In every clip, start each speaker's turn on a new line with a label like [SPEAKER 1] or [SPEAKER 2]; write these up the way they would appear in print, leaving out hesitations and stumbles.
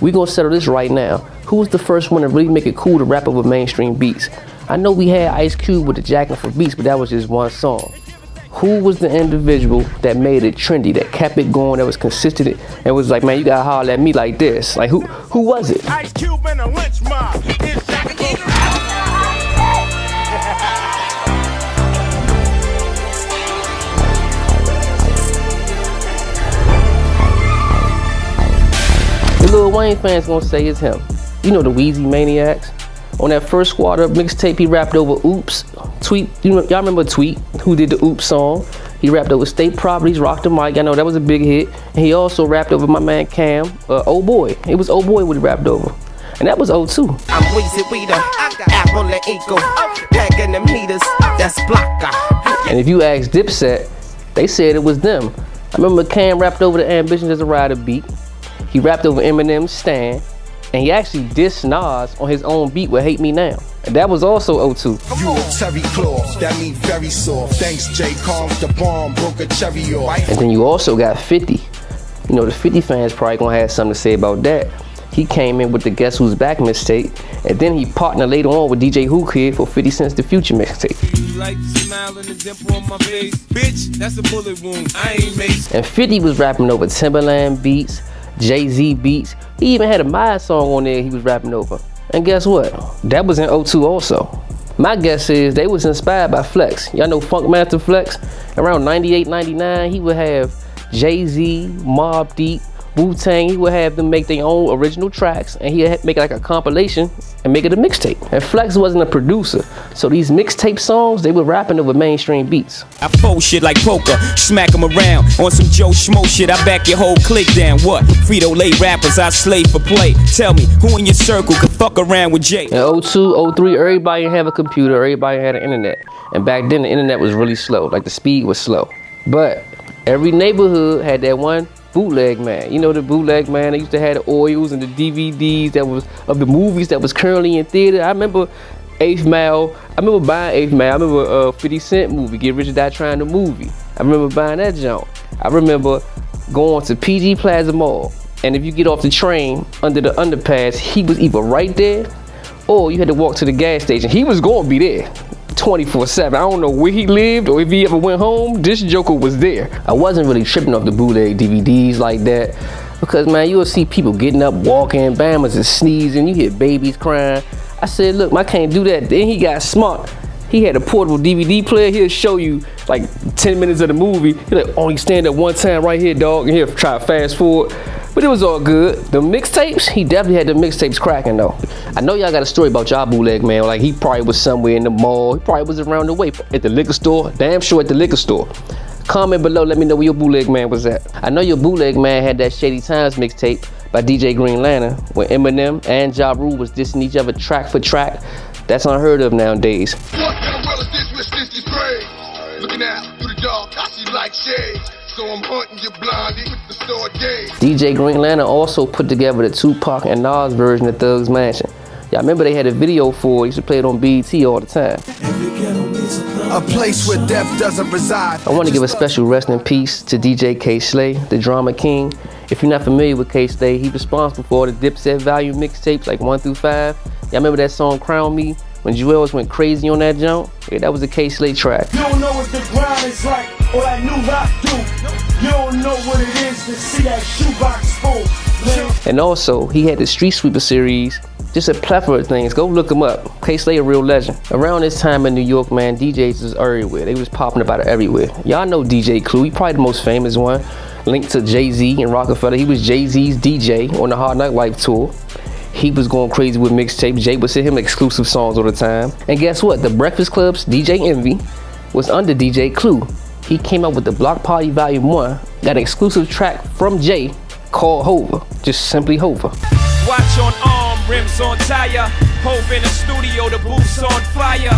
[SPEAKER 1] We gonna settle this right now. Who was the first one to really make it cool to rap over mainstream beats? I know we had Ice Cube with the Jackin' for Beats, but that was just one song. Who was the individual that made it trendy, that kept it going, that was consistent, and was like, man, you gotta holler at me like this? Like, who was it?
[SPEAKER 2] Ice Cube and a lynch mob.
[SPEAKER 1] The Lil Wayne fans gonna say it's him. You know the Wheezy Maniacs? On that first Squad Up mixtape, he rapped over Oops. Tweet, y'all remember Tweet, who did the Oops song? He rapped over State Properties, Rock the Mic. I know that was a big hit. And he also rapped over my man Cam, Oh Boy. It was Oh Boy what he rapped over. And that was 02.
[SPEAKER 3] I'm Weezy Weeder, Apple and Eagle, packing them heaters, that's Blocker.
[SPEAKER 1] And if you ask Dipset, they said it was them. I remember Cam rapped over the Ambitions as a Rider beat. He rapped over Eminem's Stan. And he actually dissed Nas on his own beat with Hate Me Now. And that was also 02.
[SPEAKER 4] You a Terry Claw, that mean very soft. Thanks J. Combs, the bomb broke a cherry off.
[SPEAKER 1] And then you also got 50. You know, the 50 fans probably gonna have something to say about that. He came in with the Guess Who's Back mixtape, and then he partnered later on with DJ Who Kid for 50 Cent's The Future mixtape.
[SPEAKER 2] Like smile and the dimple on my face. Bitch, that's a bullet wound. I ain't made.
[SPEAKER 1] And 50 was rapping over Timberland beats, Jay-Z beats. He even had a Maya song on there he was rapping over. And guess what? That was in 02 also. My guess is they was inspired by Flex. Y'all know Funkmaster Flex? Around 98, 99, he would have Jay-Z, Mobb Deep, Wu-Tang. He would have them make their own original tracks, and he'd make like a compilation and make it a mixtape. And Flex wasn't a producer, so these mixtape songs, they were rapping over mainstream beats.
[SPEAKER 5] I fold shit like poker, smack them around on some Joe Schmo shit. I back your whole clique down. What? Frito-Lay rappers, I slave for play. Tell me, who in your circle could fuck around with Jay?
[SPEAKER 1] In 02, 03, everybody didn't have a computer, everybody had an internet. And back then, the internet was really slow, like the speed was slow. But every neighborhood had that one Bootleg Man. You know the Bootleg Man, they used to have the oils and the DVDs that was of the movies that was currently in theater. I remember 8th Mile. I remember buying 8th Mile. I remember 50 Cent movie, Get Rich or Die Trying the movie. I remember buying that junk. I remember going to PG Plaza Mall, and if you get off the train under the underpass, he was either right there or you had to walk to the gas station. He was gonna be there 24/7. I don't know where he lived or if he ever went home. This joker was there. I wasn't really tripping off the bootleg DVDs like that because, man, you'll see people getting up, walking, bammers and sneezing. You hear babies crying. I said, look, I can't do that. Then he got smart. He had a portable DVD player. He'll show you like 10 minutes of the movie. He's like, only stand up one time right here, dog. And he'll try to fast forward. But it was all good. The mixtapes, he definitely had the mixtapes cracking though. I know y'all got a story about y'all Bootleg Man. Like he probably was somewhere in the mall. He probably was around the way at the liquor store. Damn sure at the liquor store. Comment below, let me know where your Bootleg Man was at. I know your Bootleg Man had that Shady Times mixtape by DJ Green Lantern, where Eminem and Ja Rule was dissing each other track for track. That's unheard of nowadays.
[SPEAKER 4] Looking out through the dark, I see like shades. So I'm hunting you blinded with the sword gaze.
[SPEAKER 1] DJ Green Lantern also put together the Tupac and Nas version of Thug's Mansion. Y'all remember they had a video for it. Used to play it on BET all the time.
[SPEAKER 4] A place where death doesn't reside.
[SPEAKER 1] I want to give a special rest in peace to DJ K-Slay, the Drama King. If you're not familiar with K-Slay, he's responsible for all the Dipset volume mixtapes like 1 through 5. Y'all remember that song Crown Me? When Jewels went crazy on that jump? Yeah, that was a K-Slay track.
[SPEAKER 2] You don't know what the grind is like, or that new rock do. You don't know what it is to see that shoebox full.
[SPEAKER 1] And also, he had the Street Sweeper series, just a plethora of things. Go look him up. K-Slay a real legend. Around this time in New York, man, DJs was everywhere. They was popping about it everywhere. Y'all know DJ Clue, he probably the most famous one. Linked to Jay-Z and Rockefeller. He was Jay-Z's DJ on the Hard Knock Life tour. He was going crazy with mixtapes. Jay would send him exclusive songs all the time. And guess what? The Breakfast Club's DJ Envy was under DJ Clue. He came out with the Block Party Volume 1, got an exclusive track from Jay called Hova, just simply Hova.
[SPEAKER 5] Watch on arm, rims on tire. Hove in the studio, the booth's on fire.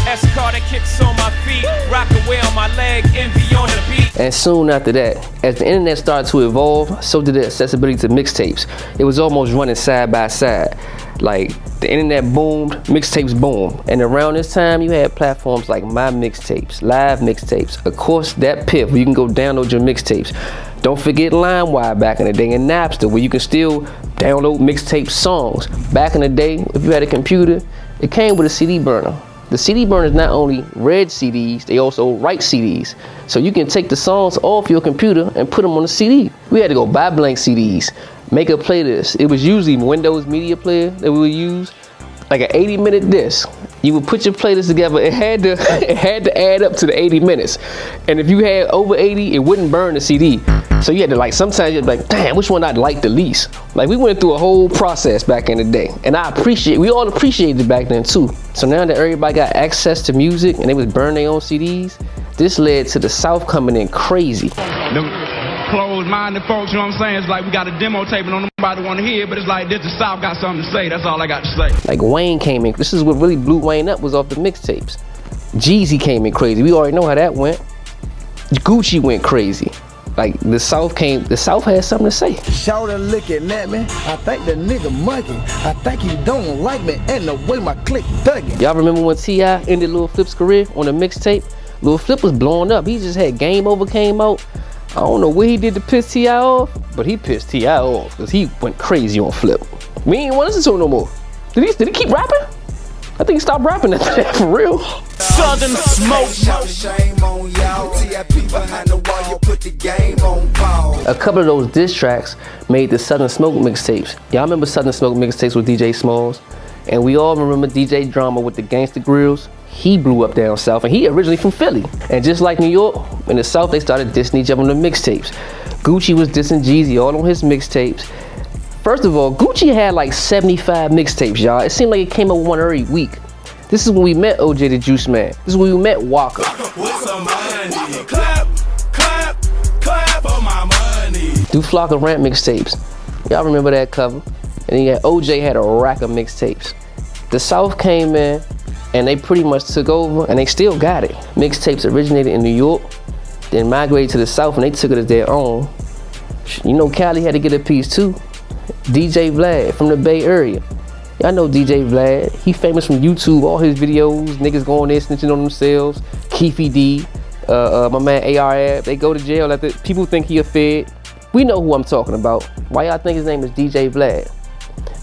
[SPEAKER 5] S-Carter kicks on my feet, rock away on my leg, envy on the beat.
[SPEAKER 1] And soon after that, as the internet started to evolve, so did the accessibility to mixtapes. It was almost running side by side. Like The internet boomed, mixtapes boomed. And around this time, you had platforms like My Mixtapes, Live Mixtapes, of course, that PIF, where you can go download your mixtapes. Don't forget LimeWire back in the day, and Napster, where you can still download mixtape songs. Back in the day, if you had a computer, it came with a CD burner. The CD burners not only read CDs, they also write CDs. So you can take the songs off your computer and put them on a CD. We had to go buy blank CDs, make a playlist. It was usually Windows Media Player that we would use, like an 80-minute disc. You would put your playlist together. It had to add up to the 80 minutes. And if you had over 80, it wouldn't burn the CD. So you had to, like, sometimes you'd be like, damn, which one I'd like the least? Like, we went through a whole process back in the day. And we all appreciated it back then too. So now that everybody got access to music and they was burning their own CDs, this led to the South coming in crazy.
[SPEAKER 6] Closed-minded folks, you know what I'm saying? It's like we got a demo tape and don't nobody want to hear, but it's like this, the South got something to say. That's all I got to say.
[SPEAKER 1] Like Wayne came in. This is what really blew Wayne up, was off the mixtapes. Jeezy came in crazy. We already know how that went. Gucci went crazy. Like the South had something to say.
[SPEAKER 7] Shout and looking at me. I think the nigga monkey. I think he don't like me and the way my click thugging.
[SPEAKER 1] Y'all remember when T.I. ended Lil Flip's career on the mixtape? Lil Flip was blowing up. He just had Game Over came out. I don't know what he did to piss T.I. off, but he pissed T.I. off because he went crazy on Flip. We ain't want to listen to him no more. Did he keep rapping? I think he stopped rapping after that, for real.
[SPEAKER 3] Southern smoke. Shame on y'all. TIP behind the wall, you put the game on pause.
[SPEAKER 1] A couple of those diss tracks made the Southern Smoke mixtapes. Y'all remember Southern Smoke mixtapes with DJ Smalls? And we all remember DJ Drama with the Gangsta Grills. He blew up down south, and he originally from Philly. And just like New York, in the South they started dissing each other on the mixtapes. Gucci was dissing Jeezy all on his mixtapes. First of all, Gucci had like 75 mixtapes, y'all. It seemed like it came up one every week. This is when we met OJ the Juice Man. This is when we met Walker.
[SPEAKER 2] Clap, clap, clap for my money.
[SPEAKER 1] Do Flock of Rant mixtapes. Y'all remember that cover? And then OJ had a rack of mixtapes. The South came in and they pretty much took over, and they still got it. Mixtapes originated in New York, then migrated to the South, and they took it as their own. You know Cali had to get a piece too. DJ Vlad from the Bay Area. Y'all know DJ Vlad. He famous from YouTube, all his videos, niggas going there snitching on themselves. Keefy D, my man AR, they go to jail after people think he a fed. We know who I'm talking about. Why y'all think his name is DJ Vlad?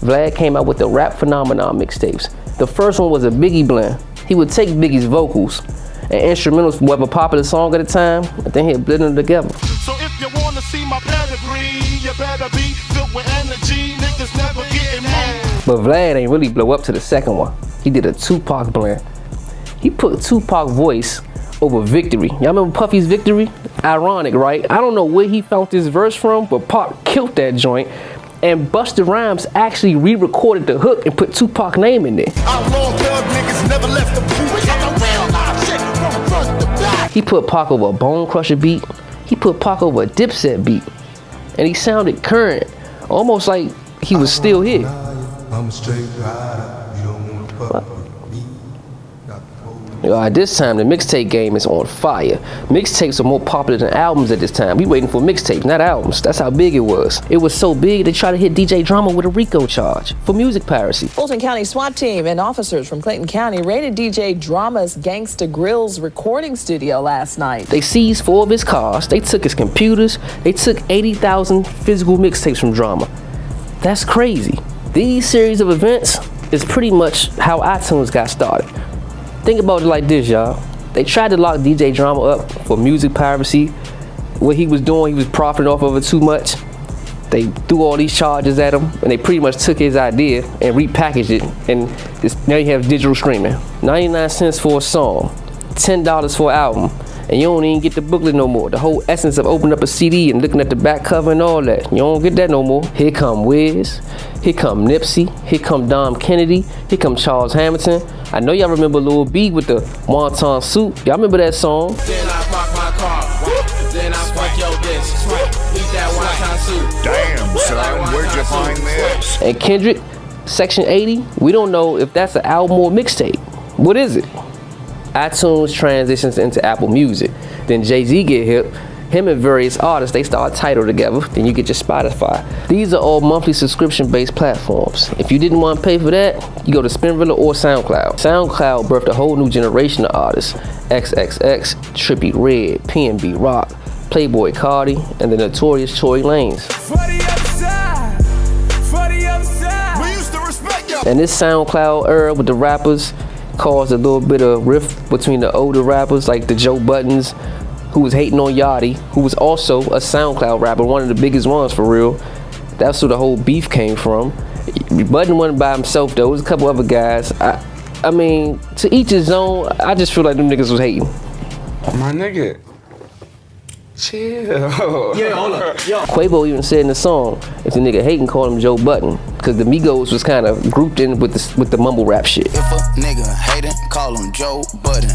[SPEAKER 1] Vlad came out with the Rap Phenomenon mixtapes. The first one was a Biggie blend. He would take Biggie's vocals and instrumentals from whatever popular song at the time, and then he'd blend them together.
[SPEAKER 2] So if you wanna see my pedigree, you better be filled with energy. Niggas never getting home.
[SPEAKER 1] But Vlad ain't really blow up to the second one. He did a Tupac blend. He put Tupac voice over Victory. Y'all remember Puffy's Victory? Ironic, right? I don't know where he found this verse from, but Pac killed that joint. And Busta Rhymes actually re-recorded the hook and put Tupac's name in there.
[SPEAKER 2] Never left the
[SPEAKER 1] He put Pac over a Bone Crusher beat. He put Pac over a Dipset beat. And he sounded current, almost like he was still here.
[SPEAKER 4] I'm a straight rider, you don't wanna fuck with me.
[SPEAKER 1] At this time, the mixtape game is on fire. Mixtapes are more popular than albums at this time. We waiting for mixtapes, not albums. That's how big it was. It was so big, they tried to hit DJ Drama with a RICO charge for music piracy.
[SPEAKER 8] Fulton County SWAT team and officers from Clayton County raided DJ Drama's Gangsta Grill's recording studio last night.
[SPEAKER 1] They seized 4 of his cars, they took his computers, they took 80,000 physical mixtapes from Drama. That's crazy. These series of events is pretty much how iTunes got started. Think about it like this, y'all. They tried to lock DJ Drama up for music piracy. What he was doing, he was profiting off of it too much. They threw all these charges at him, and they pretty much took his idea and repackaged it. And now you have digital streaming. 99 cents for a song, $10 for an album, and you don't even get the booklet no more. The whole essence of opening up a CD and looking at the back cover and all that. You don't get that no more. Here come Wiz, here come Nipsey, here come Dom Kennedy, here come Charles Hamilton. I know y'all remember Lil B with the wonton suit. Y'all remember that song?
[SPEAKER 3] Then I park my car. Then I fuck your bitch. Eat that wonton suit.
[SPEAKER 4] Damn, son, where'd you find this?
[SPEAKER 1] And Kendrick, Section 80, we don't know if that's an album or mixtape. What is it? iTunes transitions into Apple Music. Then Jay-Z get hip. Him and various artists, they start a title together, then you get your Spotify. These are all monthly subscription-based platforms. If you didn't want to pay for that, you go to Spinrilla or Soundcloud. Soundcloud birthed a whole new generation of artists. XXX, Trippie Redd, PNB Rock, Playboy Cardi, and the notorious Tory Lanez. And this SoundCloud era with the rappers caused a little bit of rift between the older rappers like the Joe Buttons, who was hating on Yachty, who was also a SoundCloud rapper, one of the biggest ones for real. That's where the whole beef came from. Button wasn't by himself though, it was a couple other guys. I mean, to each his own, I just feel like them niggas was hating.
[SPEAKER 9] My nigga, chill.
[SPEAKER 2] Yeah, hold up. Yo.
[SPEAKER 1] Quavo even said in the song, if the nigga hating, call him Joe Button, because the Migos was kind of grouped in with the mumble rap shit.
[SPEAKER 3] If a nigga hatin', call him Joe Button.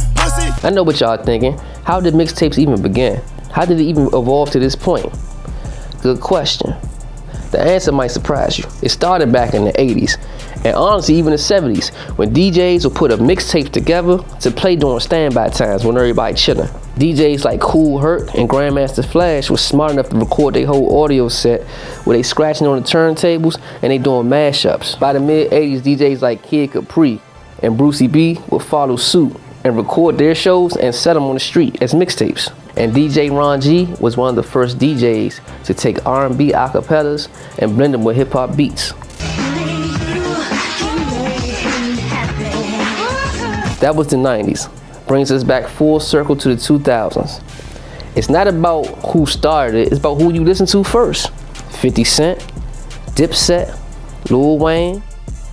[SPEAKER 1] I know what y'all thinking. How did mixtapes even begin? How did it even evolve to this point? Good question. The answer might surprise you. It started back in the 80s, and honestly even the 70s, when DJs would put a mixtape together to play during standby times when everybody chilling. DJs like Kool Herc and Grandmaster Flash was smart enough to record their whole audio set where they scratching on the turntables and they doing mashups. By the mid-80s, DJs like Kid Capri and Brucey B would follow suit and record their shows and set them on the street as mixtapes. And DJ Ron G was one of the first DJs to take R&B acapellas and blend them with hip-hop beats. That was the 90s. Brings us back full circle to the 2000s. It's not about who started it, it's about who you listen to first. 50 Cent, Dipset, Lil Wayne,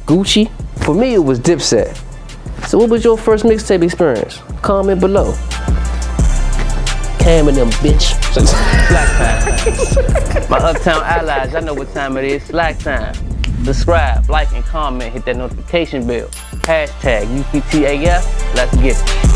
[SPEAKER 1] Gucci. For me, it was Dipset. So what was your first mixtape experience? Comment below. Cam and them, bitch. Slack time. My Uptown allies, I know what time it is. Slack time. Subscribe, like, and comment. Hit that notification bell. Hashtag UPTAF. Let's get it.